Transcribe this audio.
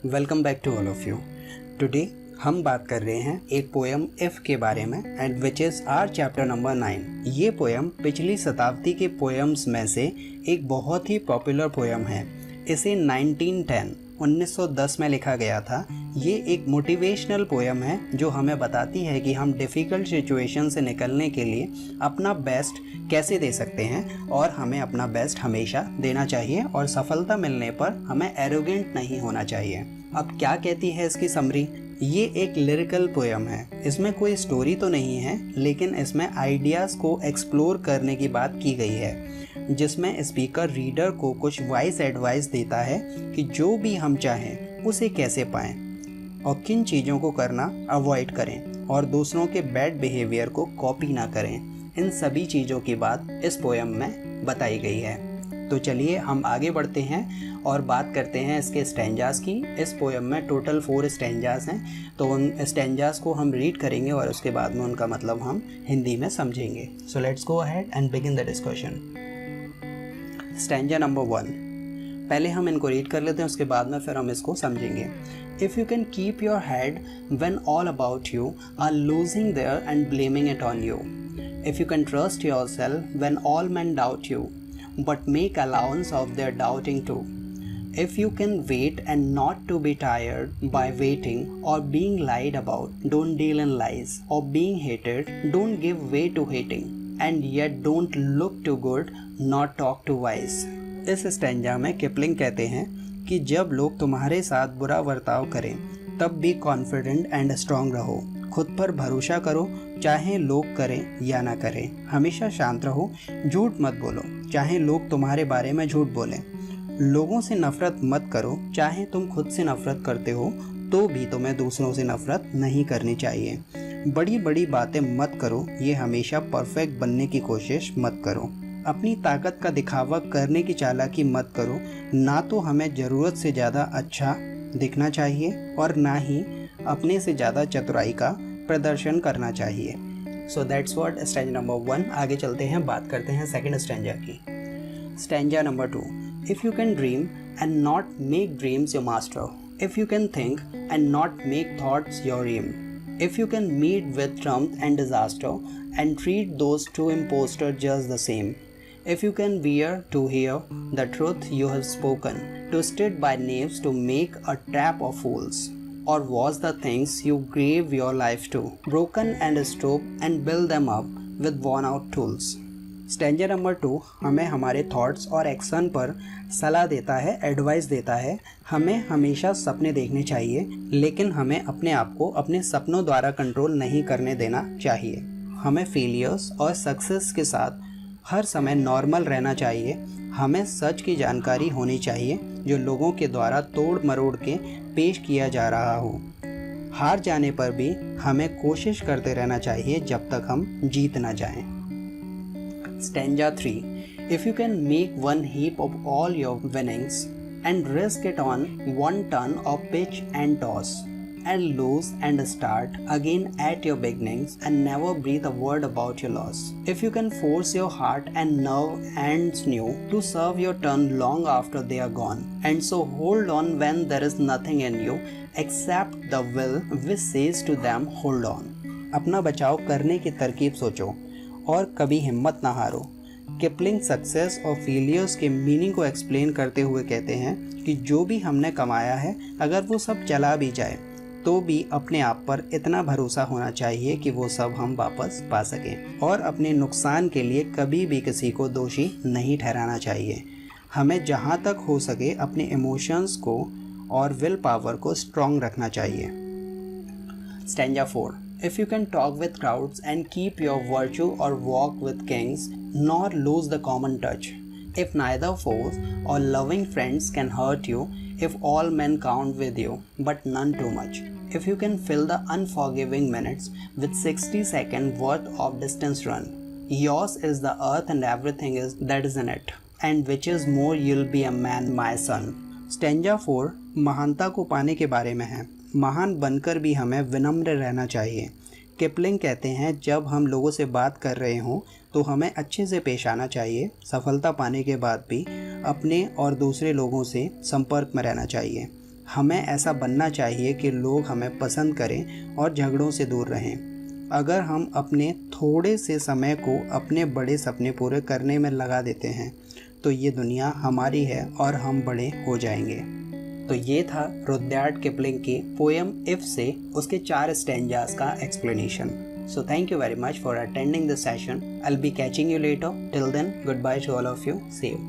Welcome back to all of you. Today हम बात कर रहे हैं एक पोएम इफ के बारे में and which is our chapter number 9। ये पोएम पिछली शताब्दी के पोएम्स में से एक बहुत ही पॉपुलर पोएम है। इसे 1910 में लिखा गया था। ये एक मोटिवेशनल पोएम है जो हमें बताती है कि हम डिफ़िकल्ट सिचुएशन से निकलने के लिए अपना बेस्ट कैसे दे सकते हैं और हमें अपना बेस्ट हमेशा देना चाहिए और सफलता मिलने पर हमें एरोगेंट नहीं होना चाहिए। अब क्या कहती है इसकी समरी? ये एक लिरिकल पोएम है। इसमें कोई स्टोरी तो नहीं है, लेकिन इसमें आइडियाज़ को एक्सप्लोर करने की बात की गई है, जिसमें स्पीकर रीडर को कुछ वाइज एडवाइस देता है कि जो भी हम चाहें उसे कैसे पाएं और किन चीज़ों को करना अवॉइड करें और दूसरों के बैड बिहेवियर को कॉपी ना करें। इन सभी चीज़ों की बात इस पोएम में बताई गई है। तो चलिए हम आगे बढ़ते हैं और बात करते हैं इसके स्टैंजास की। इस पोएम में टोटल 4 स्टैंजास हैं, तो उन स्टैंजास को हम रीड करेंगे और उसके बाद में उनका मतलब हम हिंदी में समझेंगे। So let's go ahead and begin the discussion. Stanza number 1, पहले हम इनको रीड कर लेते हैं, उसके बाद में फिर हम इसको समझेंगे। If you can keep your head when all about you are losing their and blaming it on you, if you can trust yourself when all men doubt you, but make allowance of their doubting too. If you can wait and not to be tired by waiting or being lied about, don't deal in lies, or being hated, don't give way to hating, and yet don't look too good, not talk too wise. इस stanza में Kipling कहते हैं कि जब लोग तुम्हारे साथ बुरा बर्ताव करें तब भी कॉन्फिडेंट एंड स्ट्रांग रहो, खुद पर भरोसा करो, चाहे लोग करें या ना करें, हमेशा शांत रहो, झूठ मत बोलो, चाहे लोग तुम्हारे बारे में झूठ बोलें, लोगों से नफरत मत करो, चाहे तुम खुद से नफरत करते हो तो भी तुम्हें दूसरों से नफरत नहीं करनी चाहिए, बड़ी बड़ी बातें मत करो, ये हमेशा परफेक्ट बनने की कोशिश मत करो, अपनी ताकत का दिखावा करने की चालाकी मत करो, ना तो हमें ज़रूरत से ज़्यादा अच्छा दिखना चाहिए और ना ही अपने से ज़्यादा चतुराई का प्रदर्शन करना चाहिए। So that's what stanza number 1। आगे चलते हैं, बात करते हैं सेकंड स्टैंजा की। Stanza number 2, if you can dream and not make dreams your master, if you can think and not make thoughts your aim, if you can meet with trump and disaster and treat those two impostor just the same, if you can bear to hear the truth you have spoken, to stood by knaves to make a trap of fools, or was the things you gave your life to, broken and stoop and build them up with worn out tools. Stanza number 2 हमें हमारे thoughts और action पर सलाह देता है, advice देता है। हमें हमेशा सपने देखने चाहिए, लेकिन हमें अपने आप को अपने सपनों द्वारा कंट्रोल नहीं करने देना चाहिए। हमें फेलियर्स और सक्सेस के साथ हर समय नॉर्मल रहना चाहिए। हमें सच की जानकारी होनी चाहिए जो लोगों के द्वारा तोड़ मरोड़ के पेश किया जा रहा हो। हार जाने पर भी हमें कोशिश करते रहना चाहिए जब तक हम जीत ना जाएं। Stanza 3, if you can make one heap of all your winnings and risk it on one turn of pitch and toss and lose and start again at your beginnings and never breathe a word about your loss. If you can force your heart and nerve ends new to serve your turn long after they are gone, and so hold on when there is nothing in you except the will which says to them hold on. अपना बचाव करने की तरकीब सोचो और कभी हिम्मत ना हारो। किपलिंग सक्सेस और फेलियर्स के मीनिंग को एक्सप्लेन करते हुए कहते हैं कि जो भी हमने कमाया है अगर वो सब चला भी जाए तो भी अपने आप पर इतना भरोसा होना चाहिए कि वो सब हम वापस पा सकें, और अपने नुकसान के लिए कभी भी किसी को दोषी नहीं ठहराना चाहिए। हमें जहाँ तक हो सके अपने इमोशंस को और विल पावर को स्ट्रॉन्ग रखना चाहिए। Stanza 4, if you can talk with crowds and keep your virtue or walk with kings nor lose the common touch, if neither foes or loving friends can hurt you, if all men count with you but none too much, if you can fill the unforgiving minutes with 60-second worth of distance run, yours is the earth and everything is that is in it, and which is more you'll be a man my son. Stanza 4 महानता को पाने के बारे में है। महान बनकर भी हमें विनम्र रहना चाहिए। किपलिंग कहते हैं जब हम लोगों से बात कर रहे हों तो हमें अच्छे से पेश आना चाहिए। सफलता पाने के बाद भी अपने और दूसरे लोगों से संपर्क में रहना चाहिए। हमें ऐसा बनना चाहिए कि लोग हमें पसंद करें और झगड़ों से दूर रहें। अगर हम अपने थोड़े से समय को अपने बड़े सपने पूरे करने में लगा देते हैं तो ये दुनिया हमारी है और हम बड़े हो जाएंगे। तो ये था रुडयार्ड किपलिंग की पोएम इफ से उसके 4 स्टैंजास का explanation. So thank you very much for attending this session. I'll be catching you later. Till then, goodbye to all of you. See you.